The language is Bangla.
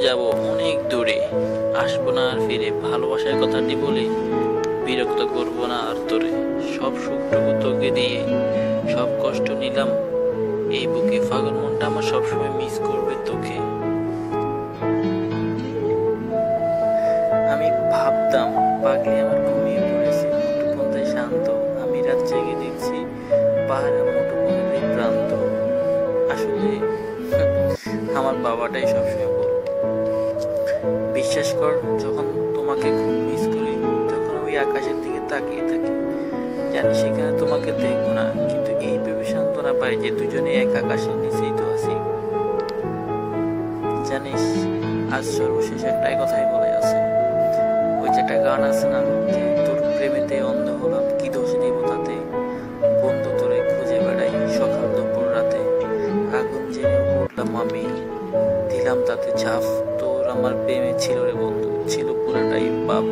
যাব অনেক দূরে, আসবো না আর ফিরে। ভালোবাসার কথাটি বলে বিরক্ত করব না আর তোরে। সব সুখটুকু তোকে দিয়ে সব কষ্ট নিলাম এই বুকে। ফাগুন মনটা আমার সবসময় মিস করবে তোকে। আমি ভাবতাম পাগলি আমার ঘুমিয়ে পড়েছে, মুঠোফোনটাই শান্ত। আমি রাত জেগে দেখছি পাহাড়ের মুঠোফোনের প্রান্ত। আসলে আমার বাবাটাই সবসময় বলতো, বিশ্বাস কর যখন তোমাকে খুব মিস করি, তখন ওই আকাশের দিকে তাকিয়ে থাকি। জানি সেখানে তোমাকে দেখবো না, কিন্তু এই ভেবে সান্ত্বনা পাই যে দুজনে এক আকাশের নিচেই তো আছি। জানিস, আজ সর্বশেষ একটাই কথাই বলে আছে। ওই যে একটা গান আছে না, যে তোর প্রেমেতে অন্ধ হলাম, কি দোষ দিব তাতে। বন্ধু তোরে খুঁজে বেড়াই সকাল দুপুর রাতে। আগুন জেনে পড়লাম আমি, দিলাম তাতে ঝাঁপ। তোর আমার প্রেমে ছিল রে বন্ধু, ছিল পুরাটাই পাপ।